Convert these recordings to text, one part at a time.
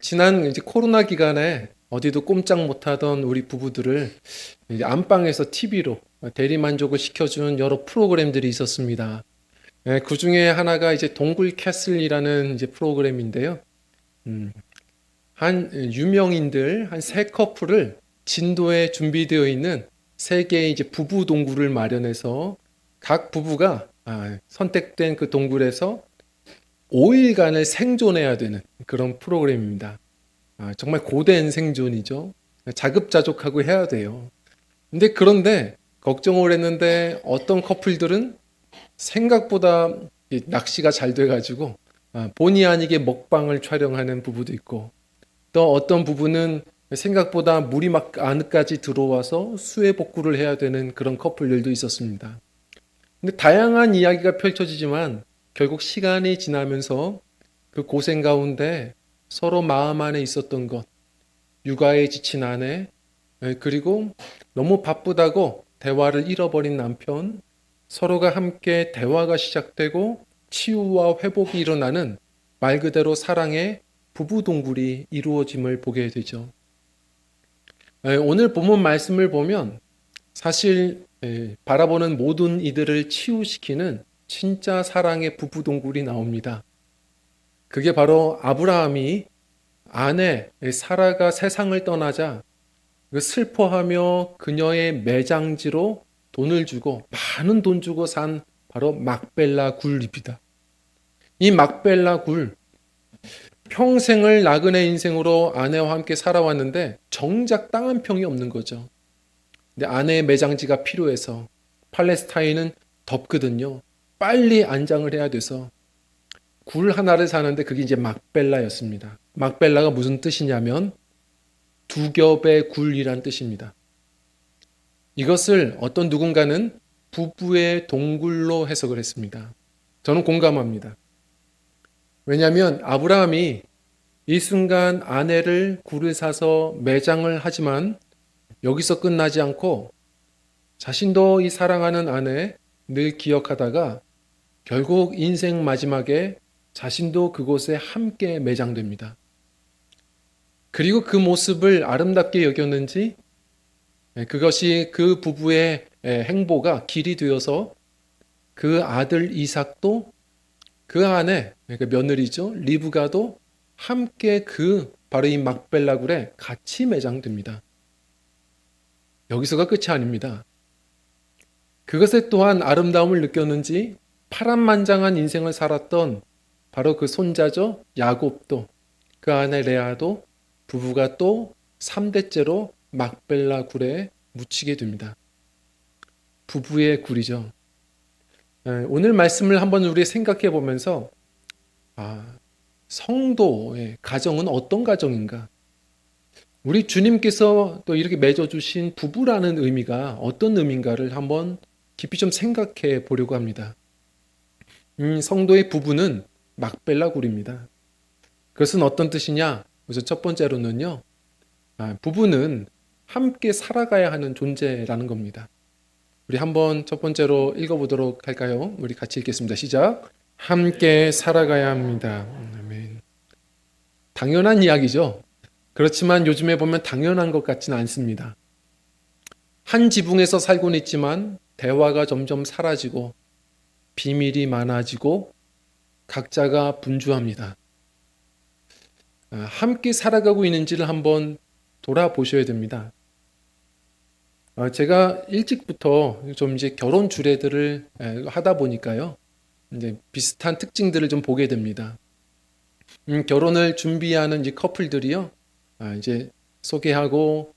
지난 이제 코로나 기간에 어디도 꼼짝 못하던 우리 부부들을 이제 안방에서 TV로 대리 만족을 시켜주는 여러 프로그램들이 있었습니다. 그 중에 하나가 이제 동굴 캐슬이라는 이제 프로그램인데요. 음, 한 유명인들 한 세 커플을 진도에 준비되어 있는 세 개의 이제 부부 동굴을 마련해서 각 부부가 선택된 그 동굴에서 5일간을 생존해야 되는 그런 프로그램입니다. 정말 고된 생존이죠. 자급자족하고 해야 돼요. 그런데 걱정을 했는데 어떤 커플들은 생각보다 이 낚시가 잘 돼가지고 본의 아니게 먹방을 촬영하는 부부도 있고, 또 어떤 부부는 생각보다 물이 막 안까지 들어와서 수해 복구를 해야 되는 그런 커플들도 있었습니다. 근데 다양한 이야기가 펼쳐지지만 결국 시간이 지나면서 그 고생 가운데 서로 마음 안에 있었던 것, 육아에 지친 아내, 그리고 너무 바쁘다고 대화를 잃어버린 남편, 서로가 함께 대화가 시작되고 치유와 회복이 일어나는 말 그대로 사랑의 부부 동굴이 이루어짐을 보게 되죠. 오늘 본문 말씀을 보면 사실 바라보는 모든 이들을 치유시키는 진짜 사랑의 부부 동굴이 나옵니다. 그게 바로 아브라함이 아내 사라가 세상을 떠나자 그 슬퍼하며 그녀의 매장지로 돈을 주고 많은 돈 주고 산 바로 막벨라 굴입니다. 이 막벨라 굴, 평생을 나그네 인생으로 아내와 함께 살아왔는데 정작 땅 한 평이 없는 거죠. 근데 아내의 매장지가 필요해서, 팔레스타인은 덥거든요. 빨리 안장을 해야 돼서 굴 하나를 사는데 그게 이제 막벨라였습니다. 막벨라가 무슨 뜻이냐면 두 겹의 굴이란 뜻입니다. 이것을 어떤 누군가는 부부의 동굴로 해석을 했습니다. 저는 공감합니다. 왜냐하면 아브라함이 이 순간 아내를 굴을 사서 매장을 하지만 여기서 끝나지 않고 자신도 이 사랑하는 아내 늘 기억하다가 결국 인생 마지막에 자신도 그곳에 함께 매장됩니다. 그리고 그 모습을 아름답게 여겼는지 그것이 그 부부의 행보가 길이 되어서 그 아들 이삭도 그 아내, 그러니까 며느리죠, 리브가도 함께 그 바로 이 막벨라 굴에 같이 매장됩니다. 여기서가 끝이 아닙니다. 그것에 또한 아름다움을 느꼈는지 파란만장한 인생을 살았던 바로 그 손자죠, 야곱도 그 아내 레아도 부부가 또 3대째로 막벨라 굴에 묻히게 됩니다. 부부의 굴이죠. 오늘 말씀을 한번 우리 생각해 보면서 성도의 가정은 어떤 가정인가? 우리 주님께서 또 이렇게 맺어주신 부부라는 의미가 어떤 의미인가를 한번 깊이 좀 생각해 보려고 합니다. 성도의 부부는 막벨라 굴입니다. 그것은 어떤 뜻이냐? 우선 첫 번째로는요, 부부는 함께 살아가야 하는 존재라는 겁니다. 우리 한번 첫 번째로 읽어보도록 할까요? 우리 같이 읽겠습니다. 시작. 함께 살아가야 합니다. 아멘. 당연한 이야기죠. 그렇지만 요즘에 보면 당연한 것 같지는 않습니다. 한 지붕에서 살고는 있지만 대화가 점점 사라지고 비밀이 많아지고 각자가 분주합니다. 함께 살아가고 있는지를 한번 돌아보셔야 됩니다. 제가 일찍부터 좀 이제 결혼 주례들을 하다 보니까요, 이제 비슷한 특징들을 좀 보게 됩니다. 결혼을 준비하는 이제 커플들이요, 이제 소개하고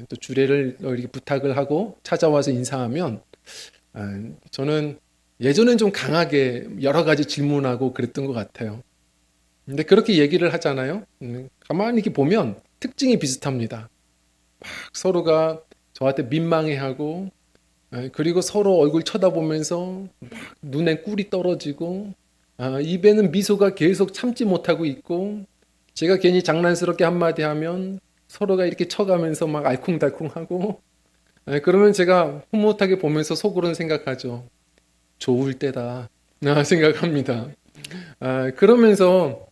또 주례를 이렇게 부탁을 하고 찾아와서 인사하면 저는 예전엔 좀 강하게 여러 가지 질문하고 그랬던 것 같아요. 근데 그렇게 얘기를 하잖아요. 가만히 이렇게 보면 특징이 비슷합니다. 막 서로가 저한테 민망해하고, 그리고 서로 얼굴 쳐다보면서 막 눈에 꿀이 떨어지고, 입에는 미소가 계속 참지 못하고 있고, 제가 괜히 장난스럽게 한마디 하면 서로가 이렇게 쳐가면서 막 알콩달콩하고, 그러면 제가 흐뭇하게 보면서 속으로는 생각하죠. 좋을 때다 생각합니다. 그러면서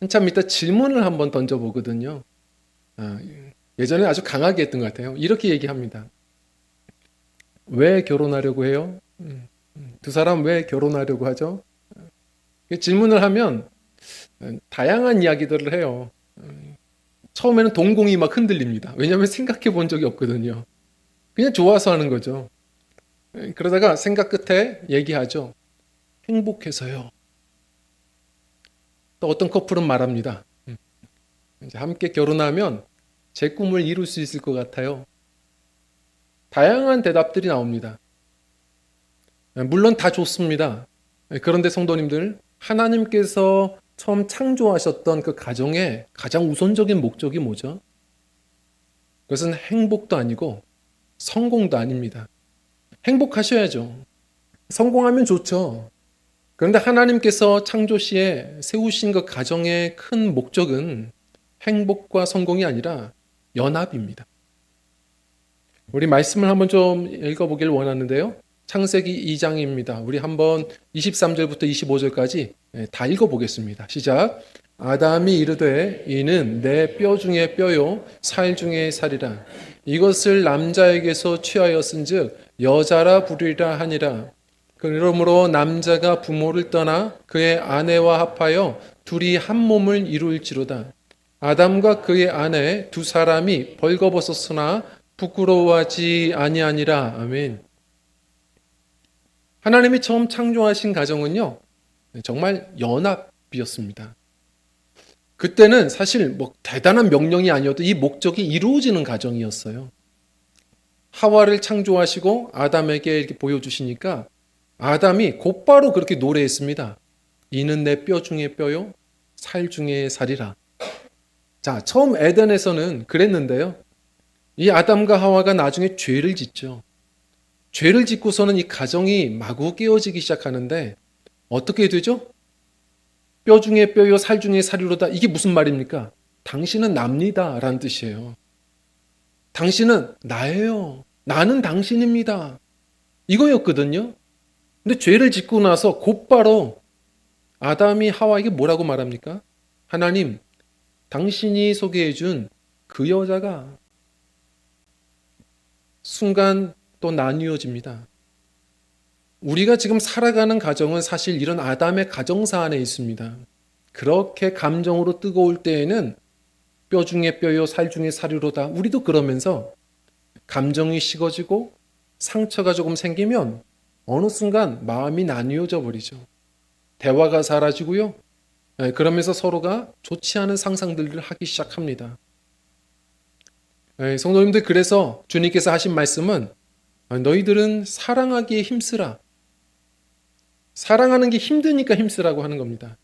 한참 이따 질문을 한번 던져보거든요. 예전에 아주 강하게 했던 것 같아요. 이렇게 얘기합니다. 왜 결혼하려고 해요? 두 사람 왜 결혼하려고 하죠? 질문을 하면 다양한 이야기들을 해요. 처음에는 동공이 막 흔들립니다. 왜냐하면 생각해 본 적이 없거든요. 그냥 좋아서 하는 거죠. 그러다가 생각 끝에 얘기하죠. 행복해서요. 또 어떤 커플은 말합니다. 이제 함께 결혼하면 제 꿈을 이룰 수 있을 것 같아요. 다양한 대답들이 나옵니다. 물론 다 좋습니다. 그런데 성도님들, 하나님께서 처음 창조하셨던 그 가정의 가장 우선적인 목적이 뭐죠? 그것은 행복도 아니고 성공도 아닙니다. 행복하셔야죠. 성공하면 좋죠. 그런데 하나님께서 창조 시에 세우신 그 가정의 큰 목적은 행복과 성공이 아니라 연합입니다. 우리 말씀을 한번 좀 읽어보길 원하는데요. 창세기 2장입니다. 우리 한번 23절부터 25절까지 다 읽어보겠습니다. 시작. 아담이 이르되 이는 내 뼈 중에 뼈요 살 중에 살이라. 이것을 남자에게서 취하였은즉 여자라 부르리라 하니라. 그러므로 남자가 부모를 떠나 그의 아내와 합하여 둘이 한 몸을 이룰지로다. 아담과 그의 아내 두 사람이 벌거벗었으나 부끄러워하지 아니하니라. 아멘. 하나님이 처음 창조하신 가정은요, 정말 연합이었습니다. 그때는 사실 뭐 대단한 명령이 아니어도 이 목적이 이루어지는 가정이었어요. 하와를 창조하시고 아담에게 이렇게 보여주시니까 아담이 곧바로 그렇게 노래했습니다. 이는 내 뼈 중에 뼈요, 살 중에 살이라. 자, 처음 에덴에서는 그랬는데요. 이 아담과 하와가 나중에 죄를 짓죠. 죄를 짓고서는 이 가정이 마구 깨어지기 시작하는데 어떻게 되죠? 뼈 중에 뼈요 살 중에 살이로다. 이게 무슨 말입니까? 당신은 납니다 라는 뜻이에요. 당신은 나예요. 나는 당신입니다. 이거였거든요. 근데 죄를 짓고 나서 곧바로 아담이 하와에게 뭐라고 말합니까? 하나님, 당신이 소개해 준 그 여자가 순간 또 나뉘어집니다. 우리가 지금 살아가는 가정은 사실 이런 아담의 가정사 안에 있습니다. 그렇게 감정으로 뜨거울 때에는 뼈 중에 뼈요 살 중에 살이로다. 우리도 그러면서 감정이 식어지고 상처가 조금 생기면 어느 순간 마음이 나뉘어져 버리죠. 대화가 사라지고요. 그러면서 서로가 좋지 않은 상상들을 하기 시작합니다. 성도님들, 그래서 주님께서 하신 말씀은 너희들은 사랑하기에 힘쓰라. 사랑하는 게 힘드니까 힘쓰라고 하는 겁니다.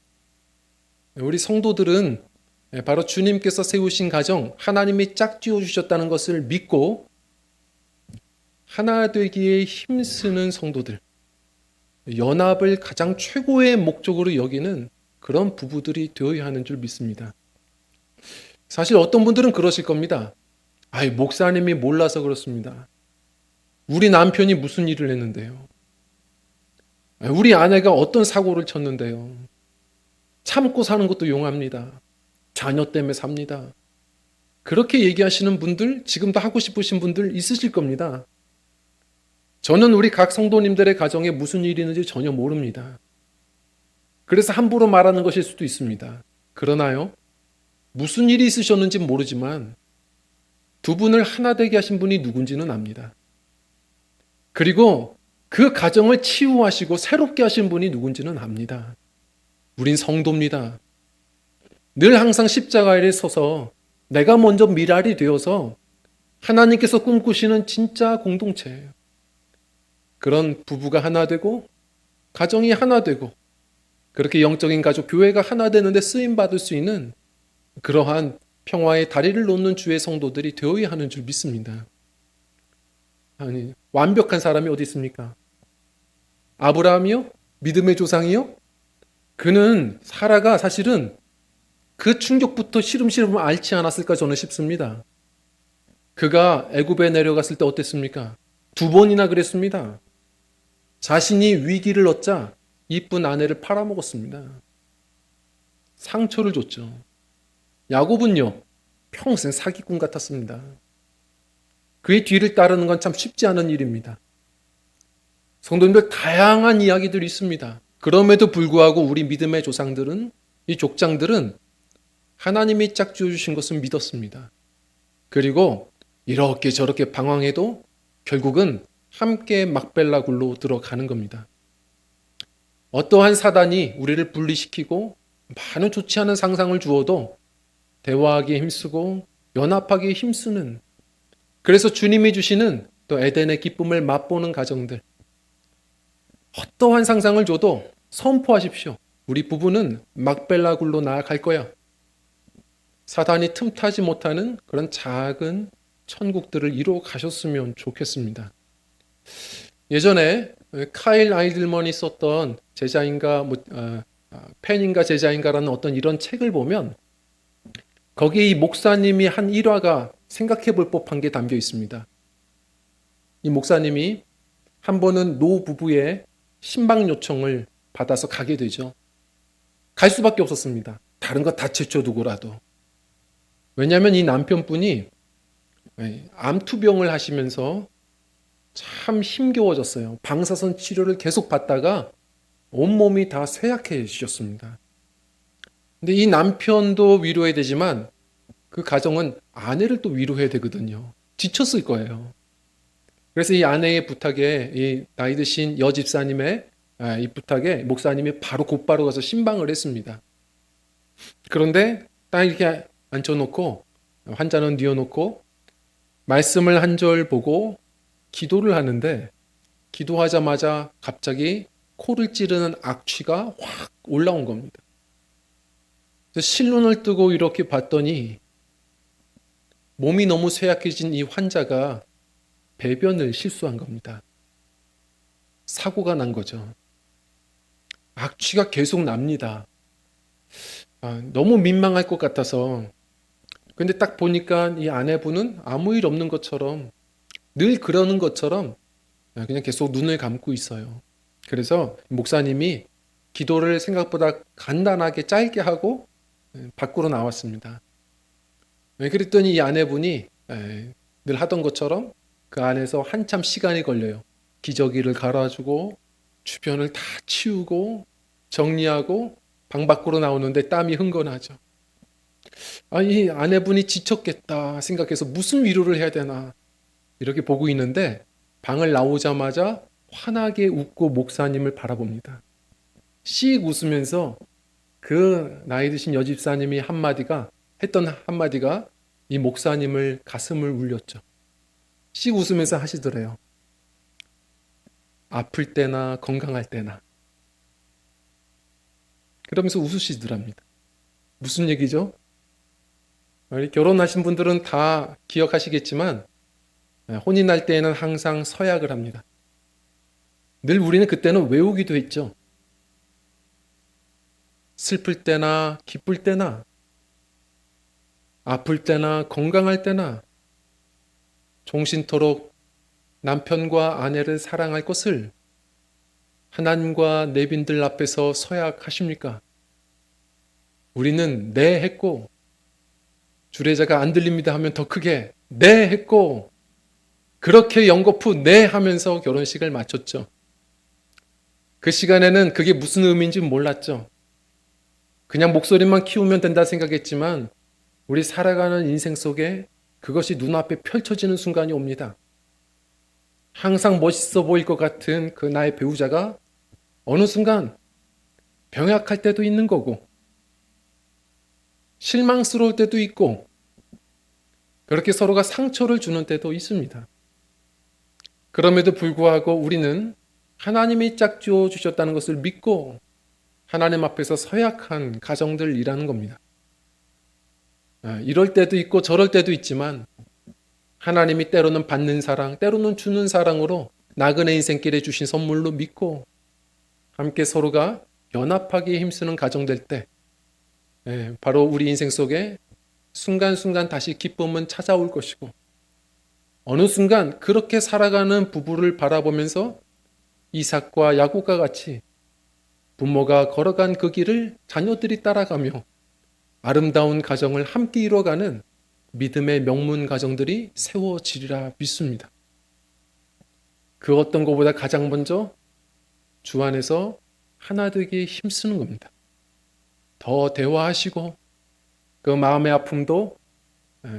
우리 성도들은 바로 주님께서 세우신 가정, 하나님이 짝지어 주셨다는 것을 믿고 하나 되기에 힘쓰는 성도들, 연합을 가장 최고의 목적으로 여기는 그런 부부들이 되어야 하는 줄 믿습니다. 사실 어떤 분들은 그러실 겁니다. 목사님이 몰라서 그렇습니다. 우리 남편이 무슨 일을 했는데요? 우리 아내가 어떤 사고를 쳤는데요? 참고 사는 것도 용합니다. 자녀 때문에 삽니다. 그렇게 얘기하시는 분들, 지금도 하고 싶으신 분들 있으실 겁니다. 저는 우리 각 성도님들의 가정에 무슨 일이 있는지 전혀 모릅니다. 그래서 함부로 말하는 것일 수도 있습니다. 그러나요, 무슨 일이 있으셨는지 모르지만 두 분을 하나 되게 하신 분이 누군지는 압니다. 그리고 그 가정을 치유하시고 새롭게 하신 분이 누군지는 압니다. 우린 성도입니다. 늘 항상 십자가에 서서 내가 먼저 미랄이 되어서 하나님께서 꿈꾸시는 진짜 공동체예요. 그런 부부가 하나 되고 가정이 하나 되고 그렇게 영적인 가족, 교회가 하나 되는데 쓰임받을 수 있는 그러한 평화의 다리를 놓는 주의 성도들이 되어야 하는 줄 믿습니다. 아니, 완벽한 사람이 어디 있습니까? 아브라함이요? 믿음의 조상이요? 그는 사라가 사실은 그 충격부터 시름시름 앓지 않았을까 저는 싶습니다. 그가 애굽에 내려갔을 때 어땠습니까? 2번이나 그랬습니다. 자신이 위기를 얻자 이쁜 아내를 팔아먹었습니다. 상처를 줬죠. 야곱은요, 평생 사기꾼 같았습니다. 그의 뒤를 따르는 건 참 쉽지 않은 일입니다. 성도님들, 다양한 이야기들이 있습니다. 그럼에도 불구하고 우리 믿음의 조상들은, 이 족장들은 하나님이 짝지어 주신 것을 믿었습니다. 그리고 이렇게 저렇게 방황해도 결국은 함께 막벨라 굴로 들어가는 겁니다. 어떠한 사단이 우리를 분리시키고 많은 좋지 않은 상상을 주어도 대화하기에 힘쓰고 연합하기에 힘쓰는, 그래서 주님이 주시는 또 에덴의 기쁨을 맛보는 가정들, 어떠한 상상을 줘도 선포하십시오. 우리 부부는 막벨라 굴로 나아갈 거야. 사단이 틈타지 못하는 그런 작은 천국들을 이루어 가셨으면 좋겠습니다. 예전에 카일 아이들먼이 썼던 제자인가 팬인가 제자인가라는 어떤 이런 책을 보면 거기에 이 목사님이 한 일화가 생각해 볼 법한 게 담겨 있습니다. 이 목사님이 한 번은 노 부부의 신방 요청을 받아서 가게 되죠. 갈 수밖에 없었습니다. 다른 거 다 제쳐두고라도. 왜냐하면 이 남편분이 암투병을 하시면서 참 힘겨워졌어요. 방사선 치료를 계속 받다가 온몸이 다 쇠약해지셨습니다. 근데 이 남편도 위로해야 되지만 그 가정은 아내를 또 위로해야 되거든요. 지쳤을 거예요. 그래서 이 아내의 부탁에 이 나이 드신 여집사님의 이 부탁에 목사님이 곧바로 가서 신방을 했습니다. 그런데 딱 이렇게 앉혀놓고 환자는 뉘어놓고 말씀을 한 절 보고 기도를 하는데 기도하자마자 갑자기 코를 찌르는 악취가 확 올라온 겁니다. 그래서 실눈을 뜨고 이렇게 봤더니 몸이 너무 쇠약해진 이 환자가 배변을 실수한 겁니다. 사고가 난 거죠. 악취가 계속 납니다. 너무 민망할 것 같아서. 근데 딱 보니까 이 아내분은 아무 일 없는 것처럼, 늘 그러는 것처럼 그냥 계속 눈을 감고 있어요. 그래서 목사님이 기도를 생각보다 간단하게 짧게 하고 밖으로 나왔습니다. 그랬더니 이 아내분이 늘 하던 것처럼 그 안에서 한참 시간이 걸려요. 기저귀를 갈아주고 주변을 다 치우고 정리하고 방 밖으로 나오는데 땀이 흥건하죠. 이 아내분이 지쳤겠다 생각해서 무슨 위로를 해야 되나 이렇게 보고 있는데 방을 나오자마자 환하게 웃고 목사님을 바라봅니다. 씩 웃으면서 그 나이 드신 여집사님이 했던 한마디가 이 목사님을 가슴을 울렸죠. 씩 웃으면서 하시더래요. 아플 때나 건강할 때나. 그러면서 웃으시더랍니다. 무슨 얘기죠? 결혼하신 분들은 다 기억하시겠지만 혼인할 때에는 항상 서약을 합니다. 늘 우리는 그때는 외우기도 했죠. 슬플 때나 기쁠 때나 아플 때나 건강할 때나 종신토록 남편과 아내를 사랑할 것을 하나님과 내빈들 앞에서 서약하십니까? 우리는 네 했고 주례자가 안 들립니다 하면 더 크게 네 했고 그렇게 연거푸 네 하면서 결혼식을 마쳤죠. 그 시간에는 그게 무슨 의미인지 몰랐죠. 그냥 목소리만 키우면 된다 생각했지만 우리 살아가는 인생 속에 그것이 눈앞에 펼쳐지는 순간이 옵니다. 항상 멋있어 보일 것 같은 그 나의 배우자가 어느 순간 병약할 때도 있는 거고 실망스러울 때도 있고 그렇게 서로가 상처를 주는 때도 있습니다. 그럼에도 불구하고 우리는 하나님이 짝지어 주셨다는 것을 믿고 하나님 앞에서 서약한 가정들이라는 겁니다. 이럴 때도 있고 저럴 때도 있지만 하나님이 때로는 받는 사랑, 때로는 주는 사랑으로 나그네 인생길에 주신 선물로 믿고 함께 서로가 연합하기에 힘쓰는 가정될 때 바로 우리 인생 속에 순간순간 다시 기쁨은 찾아올 것이고 어느 순간 그렇게 살아가는 부부를 바라보면서 이삭과 야곱과 같이 부모가 걸어간 그 길을 자녀들이 따라가며 아름다운 가정을 함께 이뤄가는 믿음의 명문 가정들이 세워지리라 믿습니다. 그 어떤 것보다 가장 먼저 주 안에서 하나 되기 힘쓰는 겁니다. 더 대화하시고 그 마음의 아픔도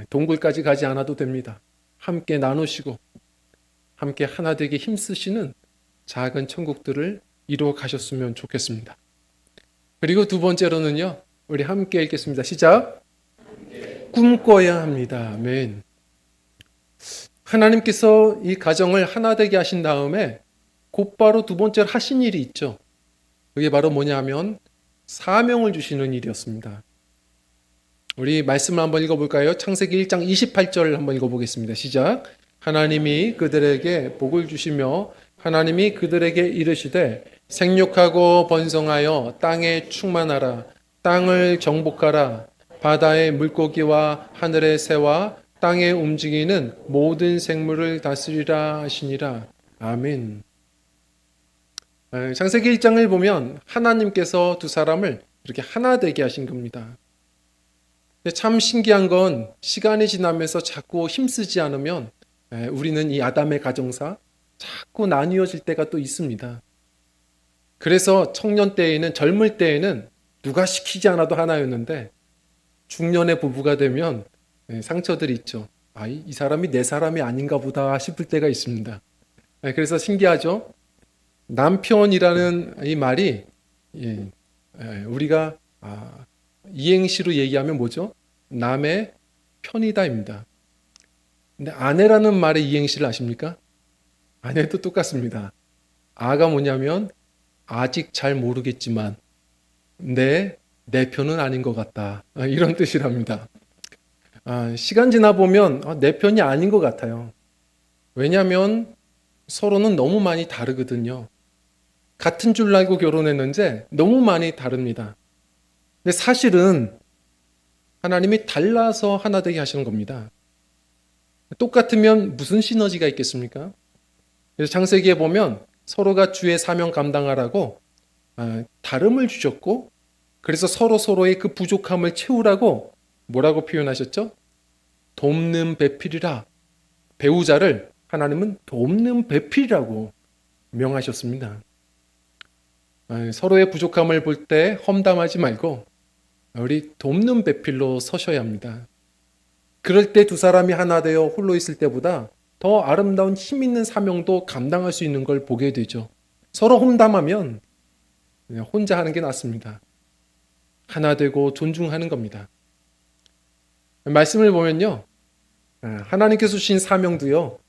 동굴까지 가지 않아도 됩니다. 함께 나누시고 함께 하나 되기 힘쓰시는 작은 천국들을 이루어 가셨으면 좋겠습니다. 그리고 두 번째로는요. 우리 함께 읽겠습니다. 시작. 꿈꿔야 합니다. 아멘. 하나님께서 이 가정을 하나 되게 하신 다음에 곧바로 두 번째로 하신 일이 있죠. 그게 바로 뭐냐면 사명을 주시는 일이었습니다. 우리 말씀을 한번 읽어볼까요? 창세기 1장 28절 한번 읽어보겠습니다. 시작. 하나님이 그들에게 복을 주시며 하나님이 그들에게 이르시되 생육하고 번성하여 땅에 충만하라. 땅을 정복하라. 바다의 물고기와 하늘의 새와 땅에 움직이는 모든 생물을 다스리라 하시니라. 아멘. 창세기 1장을 보면 하나님께서 두 사람을 이렇게 하나 되게 하신 겁니다. 참 신기한 건 시간이 지나면서 자꾸 힘쓰지 않으면 우리는 이 아담의 가정사 자꾸 나뉘어질 때가 또 있습니다. 그래서 청년 때에는 젊을 때에는 누가 시키지 않아도 하나였는데 중년의 부부가 되면 상처들이 있죠. 이 사람이 내 사람이 아닌가 보다 싶을 때가 있습니다. 그래서 신기하죠. 남편이라는 이 말이 우리가 이행시로 얘기하면 뭐죠? 남의 편이다입니다. 근데 아내라는 말의 이행시를 아십니까? 아내도 똑같습니다. 아가 뭐냐면 아직 잘 모르겠지만 내 편은 아닌 것 같다. 이런 뜻이랍니다. 시간 지나 보면 내 편이 아닌 것 같아요. 왜냐하면 서로는 너무 많이 다르거든요. 같은 줄 알고 결혼했는데 너무 많이 다릅니다. 근데 사실은 하나님이 달라서 하나 되게 하시는 겁니다. 똑같으면 무슨 시너지가 있겠습니까? 그래서 창세기에 보면 서로가 주의 사명 감당하라고 다름을 주셨고 그래서 서로의 그 부족함을 채우라고 뭐라고 표현하셨죠? 돕는 배필이라. 배우자를 하나님은 돕는 배필이라고 명하셨습니다. 서로의 부족함을 볼 때 험담하지 말고 우리 돕는 배필로 서셔야 합니다. 그럴 때 두 사람이 하나 되어 홀로 있을 때보다 더 아름다운 힘 있는 사명도 감당할 수 있는 걸 보게 되죠. 서로 험담하면 그냥 혼자 하는 게 낫습니다. 하나 되고 존중하는 겁니다. 말씀을 보면요. 하나님께서 주신 사명도요.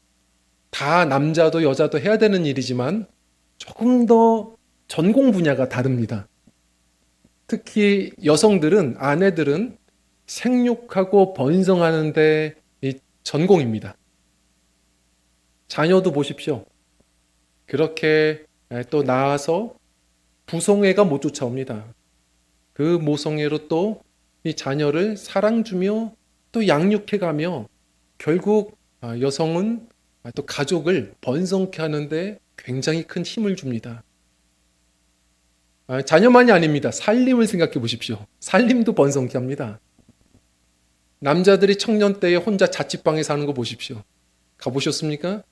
다 남자도 여자도 해야 되는 일이지만 조금 더 전공 분야가 다릅니다. 특히 여성들은, 아내들은 생육하고 번성하는데 이 전공입니다. 자녀도 보십시오. 그렇게 또 낳아서 부성애가 못 쫓아옵니다. 그 모성애로 또 이 자녀를 사랑 주며 또 양육해가며 결국 여성은 또 가족을 번성케 하는데 굉장히 큰 힘을 줍니다. 자녀만이 아닙니다. 살림을 생각해 보십시오. 살림도 번성케 합니다. 남자들이 청년 때에 혼자 자취방에 사는 거 보십시오. 가보셨습니까?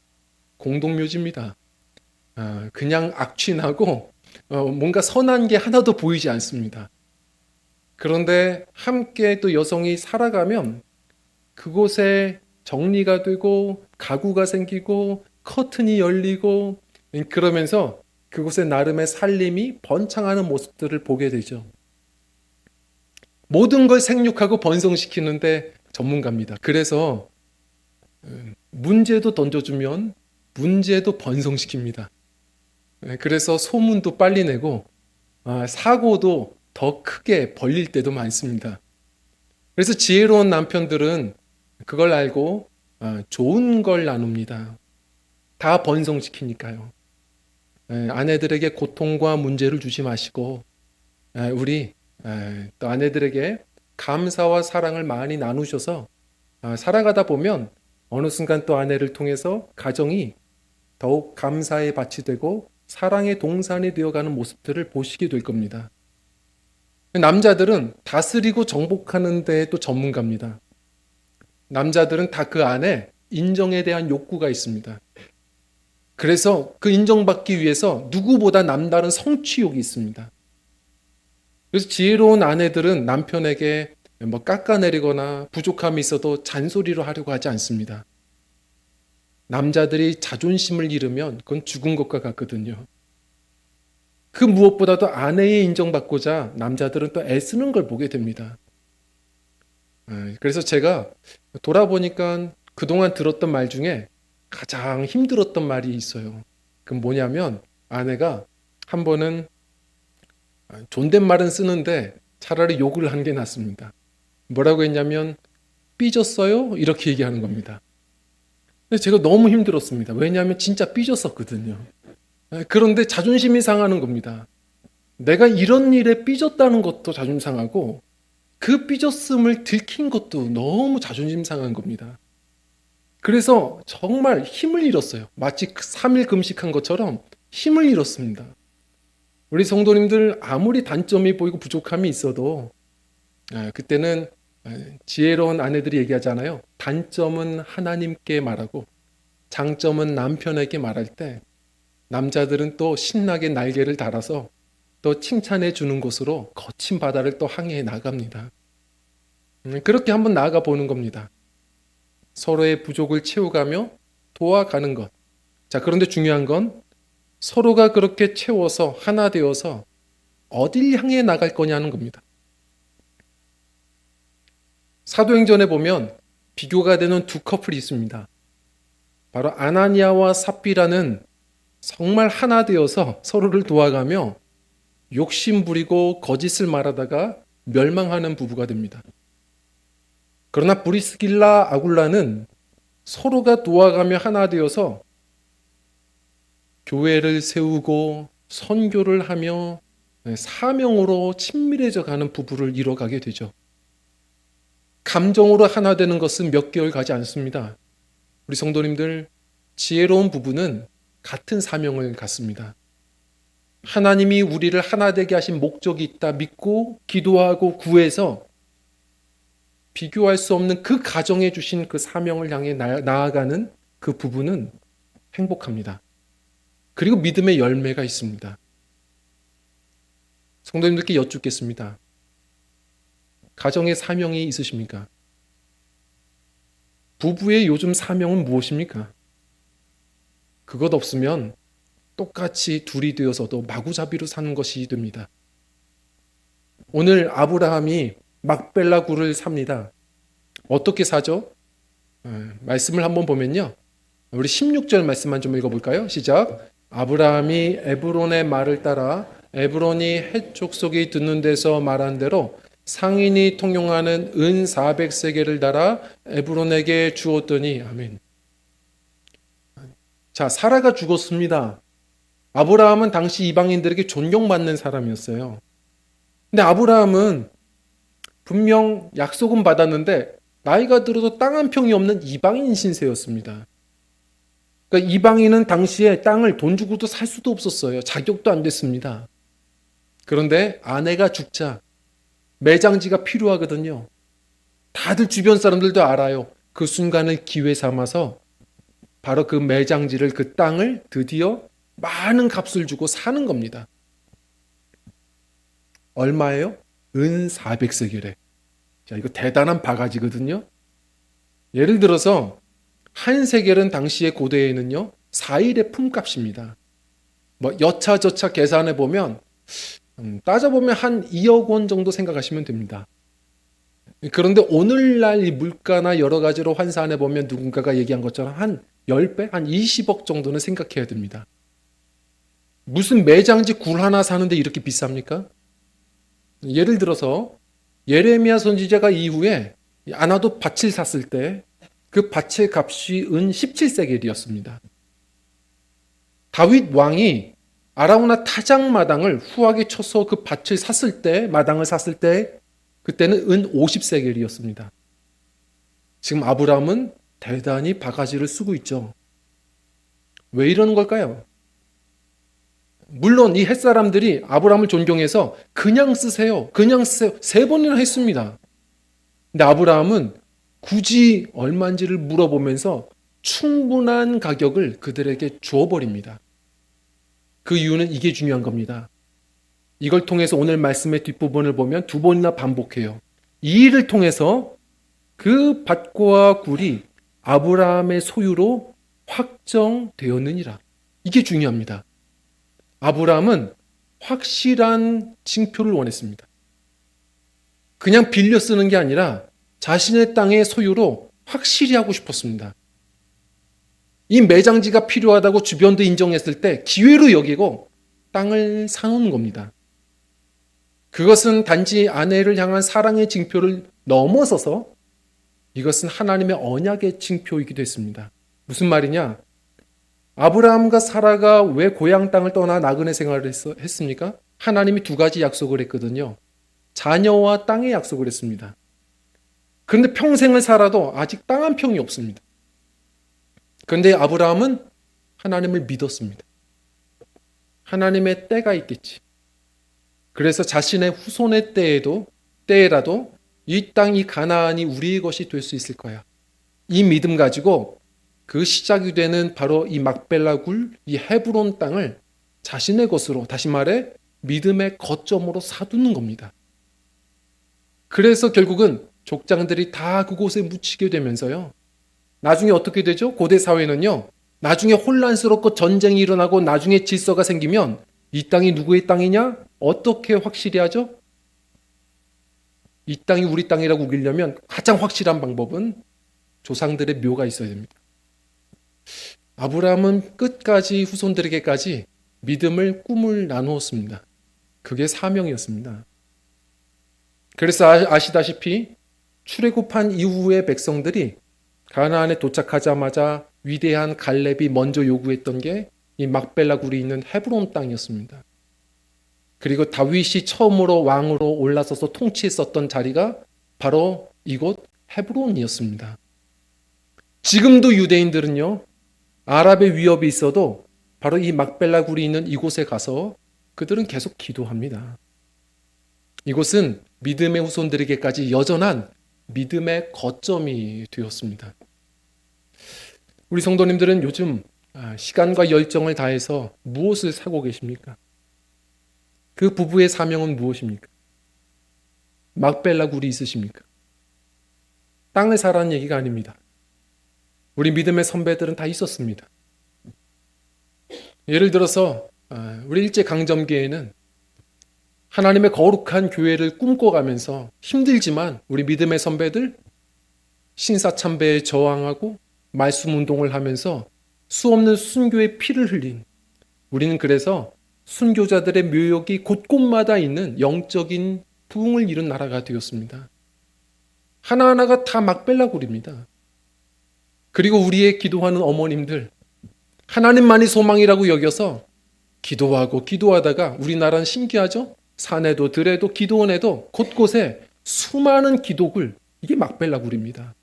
공동묘지입니다. 그냥 악취나고 뭔가 선한 게 하나도 보이지 않습니다. 그런데 함께 또 여성이 살아가면 그곳에 정리가 되고 가구가 생기고 커튼이 열리고 그러면서 그곳에 나름의 살림이 번창하는 모습들을 보게 되죠. 모든 걸 생육하고 번성시키는데 전문가입니다. 그래서 문제도 던져주면 문제도 번성시킵니다. 그래서 소문도 빨리 내고 사고도 더 크게 벌릴 때도 많습니다. 그래서 지혜로운 남편들은 그걸 알고 좋은 걸 나눕니다. 다 번성시키니까요. 아내들에게 고통과 문제를 주지 마시고 우리 또 아내들에게 감사와 사랑을 많이 나누셔서 살아가다 보면 어느 순간 또 아내를 통해서 가정이 더욱 감사의 밭이 되고 사랑의 동산이 되어가는 모습들을 보시게 될 겁니다. 남자들은 다스리고 정복하는 데에 또 전문가입니다. 남자들은 다 그 안에 인정에 대한 욕구가 있습니다. 그래서 그 인정받기 위해서 누구보다 남다른 성취욕이 있습니다. 그래서 지혜로운 아내들은 남편에게 뭐 깎아내리거나 부족함이 있어도 잔소리로 하려고 하지 않습니다. 남자들이 자존심을 잃으면 그건 죽은 것과 같거든요. 그 무엇보다도 아내의 인정받고자 남자들은 또 애쓰는 걸 보게 됩니다. 그래서 제가 돌아보니까 그동안 들었던 말 중에 가장 힘들었던 말이 있어요. 그건 뭐냐면 아내가 한 번은 존댓말은 쓰는데 차라리 욕을 한 게 낫습니다. 뭐라고 했냐면 삐졌어요? 이렇게 얘기하는 겁니다. 근데 제가 너무 힘들었습니다. 왜냐하면 진짜 삐졌었거든요. 그런데 자존심이 상하는 겁니다. 내가 이런 일에 삐졌다는 것도 자존심 상하고 그 삐졌음을 들킨 것도 너무 자존심 상한 겁니다. 그래서 정말 힘을 잃었어요. 마치 3일 금식한 것처럼 힘을 잃었습니다. 우리 성도님들 아무리 단점이 보이고 부족함이 있어도 그때는 지혜로운 아내들이 얘기하잖아요. 단점은 하나님께 말하고 장점은 남편에게 말할 때 남자들은 또 신나게 날개를 달아서 또 칭찬해 주는 곳으로 거친 바다를 또 항해해 나갑니다. 그렇게 한번 나아가 보는 겁니다. 서로의 부족을 채워가며 도와가는 것. 자, 그런데 중요한 건 서로가 그렇게 채워서 하나 되어서 어딜 향해 나갈 거냐는 겁니다. 사도행전에 보면 비교가 되는 두 커플이 있습니다. 바로 아나니아와 삽비라는 정말 하나 되어서 서로를 도와가며 욕심 부리고 거짓을 말하다가 멸망하는 부부가 됩니다. 그러나 브리스길라 아굴라는 서로가 도와가며 하나 되어서 교회를 세우고 선교를 하며 사명으로 친밀해져 가는 부부를 이뤄가게 되죠. 감정으로 하나 되는 것은 몇 개월 가지 않습니다. 우리 성도님들, 지혜로운 부부는 같은 사명을 갖습니다. 하나님이 우리를 하나 되게 하신 목적이 있다 믿고 기도하고 구해서 비교할 수 없는 그 가정에 주신 그 사명을 향해 나아가는 그 부부는 행복합니다. 그리고 믿음의 열매가 있습니다. 성도님들께 여쭙겠습니다. 가정의 사명이 있으십니까? 부부의 요즘 사명은 무엇입니까? 그것 없으면 똑같이 둘이 되어서도 마구잡이로 사는 것이 됩니다. 오늘 아브라함이 막벨라 굴을 삽니다. 어떻게 사죠? 말씀을 한번 보면요. 우리 16절 말씀만 좀 읽어볼까요? 시작. 아브라함이 에브론의 말을 따라 에브론이 헷 족속이 듣는 데서 말한 대로 상인이 통용하는 은 400세겔을 달아 에브론에게 주었더니 아멘. 자, 사라가 죽었습니다. 아브라함은 당시 이방인들에게 존경받는 사람이었어요. 근데 아브라함은 분명 약속은 받았는데 나이가 들어도 땅 한 평이 없는 이방인 신세였습니다. 그러니까 이방인은 당시에 땅을 돈 주고도 살 수도 없었어요. 자격도 안 됐습니다. 그런데 아내가 죽자 매장지가 필요하거든요. 다들 주변 사람들도 알아요. 그 순간을 기회 삼아서 바로 그 매장지를 그 땅을 드디어 많은 값을 주고 사는 겁니다. 얼마예요? 은 400세겔에. 자, 이거 대단한 바가지거든요. 예를 들어서 한 세겔은 당시의 고대에는요 4일의 품값입니다. 뭐 여차저차 계산해 보면 따져보면 한 2억 원 정도 생각하시면 됩니다. 그런데 오늘날 이 물가나 여러 가지로 환산해 보면 누군가가 얘기한 것처럼 한 10배, 한 20억 정도는 생각해야 됩니다. 무슨 매장지 굴 하나 사는데 이렇게 비쌉니까? 예를 들어서 예레미야 선지자가 이후에 아나도 밭을 샀을 때 그 밭의 값이 은 17세겔이었습니다. 다윗 왕이 아라우나 타작 마당을 후하게 쳐서 그 밭을 샀을 때, 마당을 샀을 때 그때는 은 50세겔이었습니다. 지금 아브라함은 대단히 바가지를 쓰고 있죠. 왜 이러는 걸까요? 물론 이 햇사람들이 아브라함을 존경해서 그냥 쓰세요. 그냥 쓰세요. 3번이나 했습니다. 근데 아브라함은 굳이 얼마인지를 물어보면서 충분한 가격을 그들에게 주어버립니다. 그 이유는 이게 중요한 겁니다. 이걸 통해서 오늘 말씀의 뒷부분을 보면 2번이나 반복해요. 이 일을 통해서 그 밭과 굴이 아브라함의 소유로 확정되었느니라. 이게 중요합니다. 아브라함은 확실한 징표를 원했습니다. 그냥 빌려 쓰는 게 아니라 자신의 땅의 소유로 확실히 하고 싶었습니다. 이 매장지가 필요하다고 주변도 인정했을 때 기회로 여기고 땅을 사놓은 겁니다. 그것은 단지 아내를 향한 사랑의 징표를 넘어서서 이것은 하나님의 언약의 징표이기도 했습니다. 무슨 말이냐? 아브라함과 사라가 왜 고향 땅을 떠나 나그네 생활을 했습니까? 하나님이 2가지 약속을 했거든요. 자녀와 땅의 약속을 했습니다. 그런데 평생을 살아도 아직 땅 한 평이 없습니다. 그런데 아브라함은 하나님을 믿었습니다. 하나님의 때가 있겠지. 그래서 자신의 후손의 때에라도 이 땅, 이 가나안이 우리의 것이 될 수 있을 거야. 이 믿음 가지고 그 시작이 되는 바로 이 막벨라 굴, 이 헤브론 땅을 자신의 것으로, 다시 말해 믿음의 거점으로 사두는 겁니다. 그래서 결국은 족장들이 다 그곳에 묻히게 되면서요. 나중에 어떻게 되죠? 고대 사회는요. 나중에 혼란스럽고 전쟁이 일어나고 나중에 질서가 생기면 이 땅이 누구의 땅이냐? 어떻게 확실히 하죠? 이 땅이 우리 땅이라고 우기려면 가장 확실한 방법은 조상들의 묘가 있어야 됩니다. 아브라함은 끝까지 후손들에게까지 믿음을 꿈을 나누었습니다. 그게 사명이었습니다. 그래서 아시다시피 출애굽한 이후의 백성들이 가나안에 도착하자마자 위대한 갈렙이 먼저 요구했던 게 이 막벨라 굴이 있는 헤브론 땅이었습니다. 그리고 다윗이 처음으로 왕으로 올라서서 통치했었던 자리가 바로 이곳 헤브론이었습니다. 지금도 유대인들은요, 아랍의 위협이 있어도 바로 이 막벨라 굴이 있는 이곳에 가서 그들은 계속 기도합니다. 이곳은 믿음의 후손들에게까지 여전한 믿음의 거점이 되었습니다. 우리 성도님들은 요즘 시간과 열정을 다해서 무엇을 사고 계십니까? 그 부부의 사명은 무엇입니까? 막벨라 굴이 있으십니까? 땅을 사라는 얘기가 아닙니다. 우리 믿음의 선배들은 다 있었습니다. 예를 들어서 우리 일제강점기에는 하나님의 거룩한 교회를 꿈꿔가면서 힘들지만 우리 믿음의 선배들 신사참배에 저항하고 말씀 운동을 하면서 수없는 순교의 피를 흘린, 우리는 그래서 순교자들의 묘역이 곳곳마다 있는 영적인 부흥을 이룬 나라가 되었습니다. 하나하나가 다 막벨라 굴입니다. 그리고 우리의 기도하는 어머님들, 하나님만이 소망이라고 여겨서 기도하고 기도하다가 우리나라는 신기하죠? 산에도 들에도 기도원에도 곳곳에 수많은 기도굴, 이게 막벨라 굴입니다.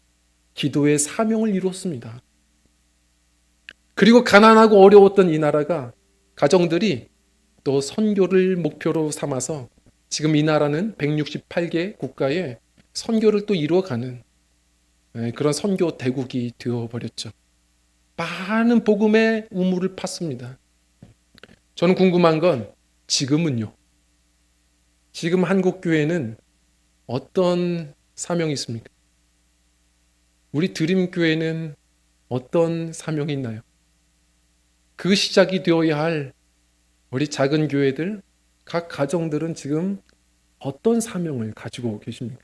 기도의 사명을 이루었습니다. 그리고 가난하고 어려웠던 이 나라가 가정들이 또 선교를 목표로 삼아서 지금 이 나라는 168개 국가에 선교를 또 이루어가는 그런 선교 대국이 되어버렸죠. 많은 복음의 우물을 팠습니다. 저는 궁금한 건 지금은요. 지금 한국 교회는 어떤 사명이 있습니까? 우리 드림 교회는 어떤 사명이 있나요? 그 시작이 되어야 할 우리 작은 교회들, 각 가정들은 지금 어떤 사명을 가지고 계십니까?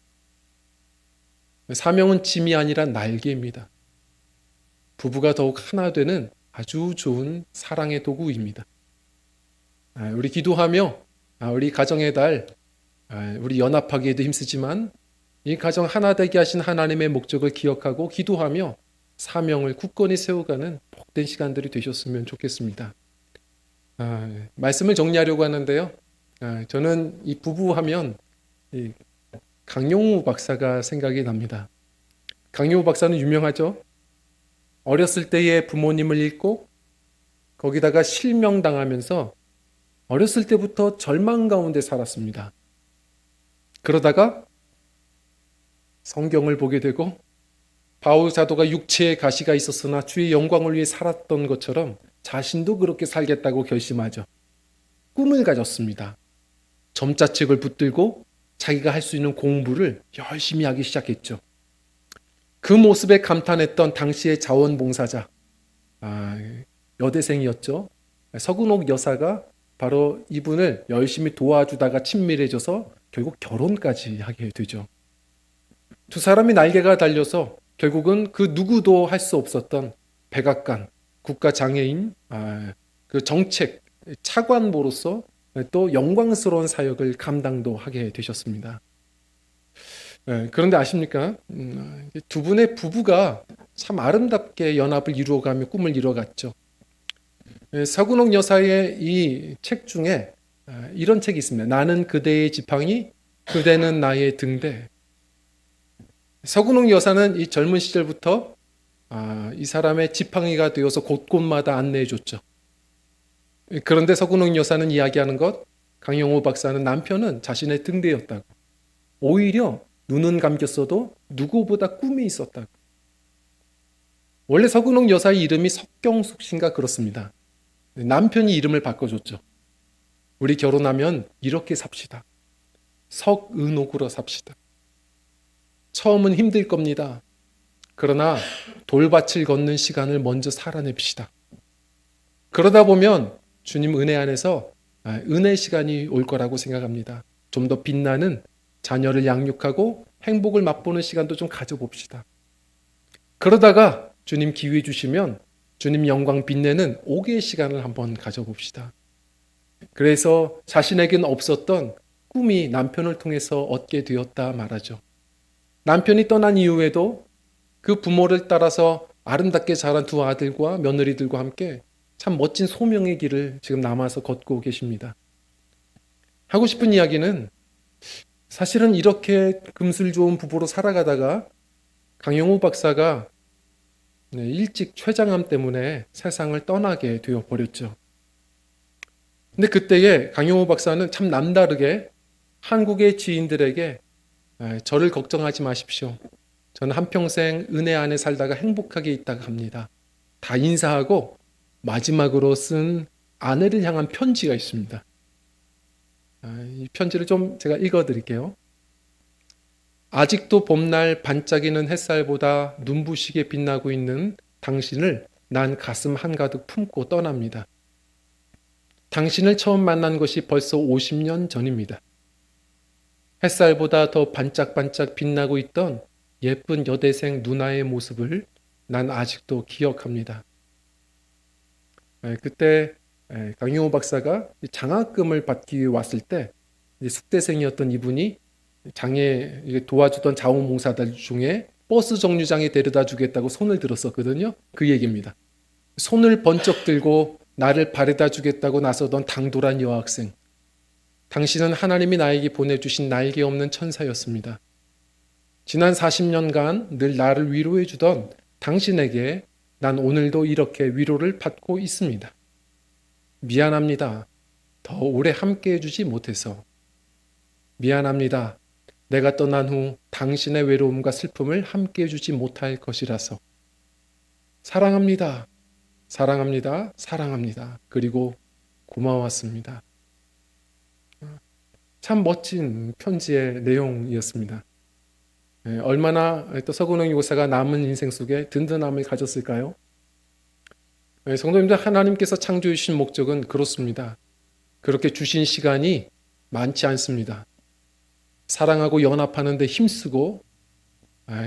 사명은 짐이 아니라 날개입니다. 부부가 더욱 하나 되는 아주 좋은 사랑의 도구입니다. 우리 기도하며 우리 가정의 달, 우리 연합하기에도 힘쓰지만 이 가정 하나 되게 하신 하나님의 목적을 기억하고 기도하며 사명을 굳건히 세워가는 복된 시간들이 되셨으면 좋겠습니다. 말씀을 정리하려고 하는데요. 저는 이 부부하면 강용우 박사가 생각이 납니다. 강용우 박사는 유명하죠. 어렸을 때의 부모님을 잃고 거기다가 실명당하면서 어렸을 때부터 절망 가운데 살았습니다. 그러다가 성경을 보게 되고 바울 사도가 육체에 가시가 있었으나 주의 영광을 위해 살았던 것처럼 자신도 그렇게 살겠다고 결심하죠. 꿈을 가졌습니다. 점자책을 붙들고 자기가 할 수 있는 공부를 열심히 하기 시작했죠. 그 모습에 감탄했던 당시의 자원봉사자, 여대생이었죠. 서근옥 여사가 바로 이분을 열심히 도와주다가 친밀해져서 결국 결혼까지 하게 되죠. 두 사람이 날개가 달려서 결국은 그 누구도 할 수 없었던 백악관, 국가장애인, 그 정책 차관보로서 또 영광스러운 사역을 감당도 하게 되셨습니다. 그런데 아십니까? 두 분의 부부가 참 아름답게 연합을 이루어가며 꿈을 이뤄갔죠. 서근옥 여사의 이 책 중에 이런 책이 있습니다. 나는 그대의 지팡이, 그대는 나의 등대. 서근옥 여사는 이 젊은 시절부터 이 사람의 지팡이가 되어서 곳곳마다 안내해줬죠. 그런데 서근옥 여사는 이야기하는 것, 강영호 박사는 남편은 자신의 등대였다고. 오히려 눈은 감겼어도 누구보다 꿈이 있었다고. 원래 서근옥 여사의 이름이 석경숙 씨인가 그렇습니다. 남편이 이름을 바꿔줬죠. 우리 결혼하면 이렇게 삽시다. 석은옥으로 삽시다. 처음은 힘들 겁니다. 그러나 돌밭을 걷는 시간을 먼저 살아냅시다. 그러다 보면 주님 은혜 안에서 은혜 시간이 올 거라고 생각합니다. 좀 더 빛나는 자녀를 양육하고 행복을 맛보는 시간도 좀 가져봅시다. 그러다가 주님 기회 주시면 주님 영광 빛내는 5개의 시간을 한번 가져봅시다. 그래서 자신에게는 없었던 꿈이 남편을 통해서 얻게 되었다 말하죠. 남편이 떠난 이후에도 그 부모를 따라서 아름답게 자란 두 아들과 며느리들과 함께 참 멋진 소명의 길을 지금 남아서 걷고 계십니다. 하고 싶은 이야기는 사실은 이렇게 금슬 좋은 부부로 살아가다가 강영우 박사가 일찍 췌장암 때문에 세상을 떠나게 되어 버렸죠. 근데 그때에 강영우 박사는 참 남다르게 한국의 지인들에게 저를 걱정하지 마십시오. 저는 한평생 은혜 안에 살다가 행복하게 있다가 합니다. 다 인사하고 마지막으로 쓴 아내를 향한 편지가 있습니다. 이 편지를 좀 제가 읽어드릴게요. 아직도 봄날 반짝이는 햇살보다 눈부시게 빛나고 있는 당신을 난 가슴 한가득 품고 떠납니다. 당신을 처음 만난 것이 벌써 50년 전입니다. 햇살보다 더 반짝반짝 빛나고 있던 예쁜 여대생 누나의 모습을 난 아직도 기억합니다. 그때 강용호 박사가 장학금을 받기 위해 왔을 때 숙대생이었던 이분이 장애 도와주던 자원봉사들 중에 버스 정류장에 데려다 주겠다고 손을 들었었거든요. 그 얘기입니다. 손을 번쩍 들고 나를 바래다 주겠다고 나서던 당돌한 여학생. 당신은 하나님이 나에게 보내주신 날개 없는 천사였습니다. 지난 40년간 늘 나를 위로해 주던 당신에게 난 오늘도 이렇게 위로를 받고 있습니다. 미안합니다. 더 오래 함께 해주지 못해서. 미안합니다. 내가 떠난 후 당신의 외로움과 슬픔을 함께 해주지 못할 것이라서. 사랑합니다. 사랑합니다. 사랑합니다. 그리고 고마웠습니다. 참 멋진 편지의 내용이었습니다. 얼마나 또 서근홍 요사가 남은 인생 속에 든든함을 가졌을까요? 성도님들, 하나님께서 창조해 주신 목적은 그렇습니다. 그렇게 주신 시간이 많지 않습니다. 사랑하고 연합하는 데 힘쓰고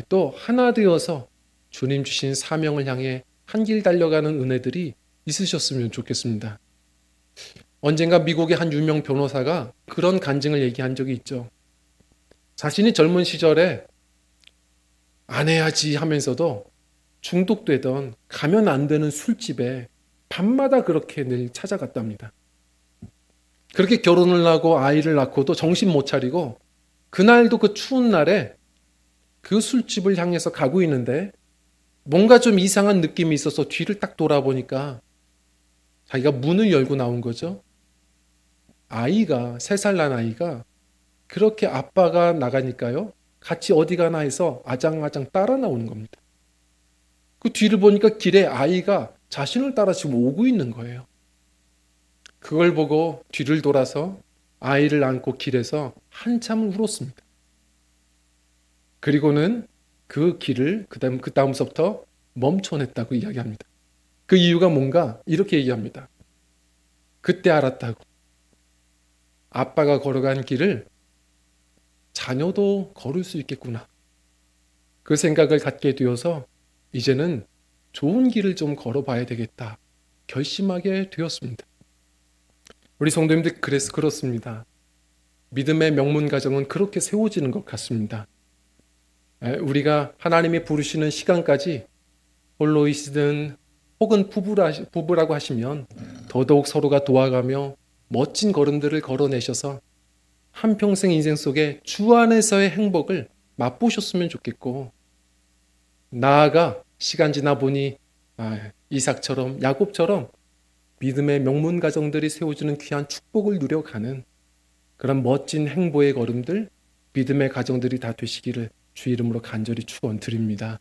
또 하나 되어서 주님 주신 사명을 향해 한 길 달려가는 은혜들이 있으셨으면 좋겠습니다. 언젠가 미국의 한 유명 변호사가 그런 간증을 얘기한 적이 있죠. 자신이 젊은 시절에 안 해야지 하면서도 중독되던 가면 안 되는 술집에 밤마다 그렇게 늘 찾아갔답니다. 그렇게 결혼을 하고 아이를 낳고도 정신 못 차리고 그날도 그 추운 날에 그 술집을 향해서 가고 있는데 뭔가 좀 이상한 느낌이 있어서 뒤를 딱 돌아보니까 자기가 문을 열고 나온 거죠. 아이가 3살 난 아이가 그렇게 아빠가 나가니까요. 같이 어디 가나 해서 아장아장 따라 나오는 겁니다. 그 뒤를 보니까 길에 아이가 자신을 따라 지금 오고 있는 거예요. 그걸 보고 뒤를 돌아서 아이를 안고 길에서 한참을 울었습니다. 그리고는 그 길을 그 다음서부터 멈춰냈다고 이야기합니다. 그 이유가 뭔가 이렇게 얘기합니다. 그때 알았다고. 아빠가 걸어간 길을 자녀도 걸을 수 있겠구나. 그 생각을 갖게 되어서 이제는 좋은 길을 좀 걸어봐야 되겠다. 결심하게 되었습니다. 우리 성도님들 그래서 그렇습니다. 믿음의 명문 가정은 그렇게 세워지는 것 같습니다. 우리가 하나님이 부르시는 시간까지 홀로이시든 혹은 부부라고 하시면 더더욱 서로가 도와가며 멋진 걸음들을 걸어내셔서 한평생 인생 속에 주 안에서의 행복을 맛보셨으면 좋겠고, 나아가 시간 지나 보니 이삭처럼 야곱처럼 믿음의 명문 가정들이 세워주는 귀한 축복을 누려가는 그런 멋진 행보의 걸음들, 믿음의 가정들이 다 되시기를 주 이름으로 간절히 축원드립니다.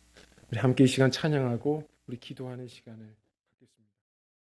우리 함께 이 시간 찬양하고 우리 기도하는 시간을